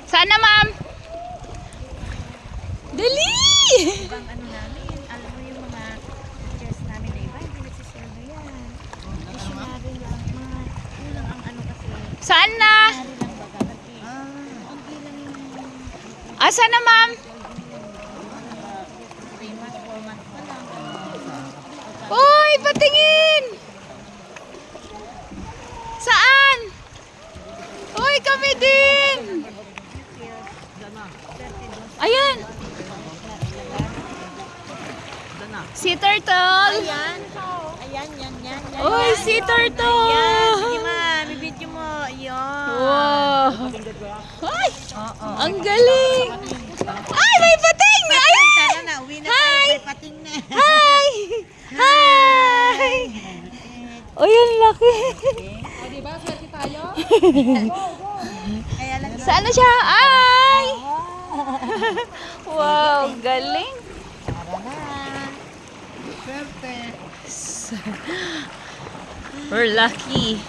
Sana, ma'am? Dali! Ibang ano namin, alam mo yung mga teachers namin na iba, hindi nagsiserve yan. Missionary lang, mga kulang ang ano kasi. Saan na? Missionary lang baga kasi. Onti lang yung Asa na, ma'am? 3 months, 4 months pa lang. Uy, patingin! Saan? Uy, kami din! Ayan! Sea turtle! Ayan, ayan, yan. Uy, sea turtle! Ayan, sige ma, bibidyo mo. Ayan. Wow! Ay! Oo. Ang galing! Ay, may pating! Ayan! Tara na, uwi na tayo, may pating na. Hi! Hi! Uy, ang laki! Kaya lang Saan na siya? Ay! Wow, galing! tara na. We're lucky.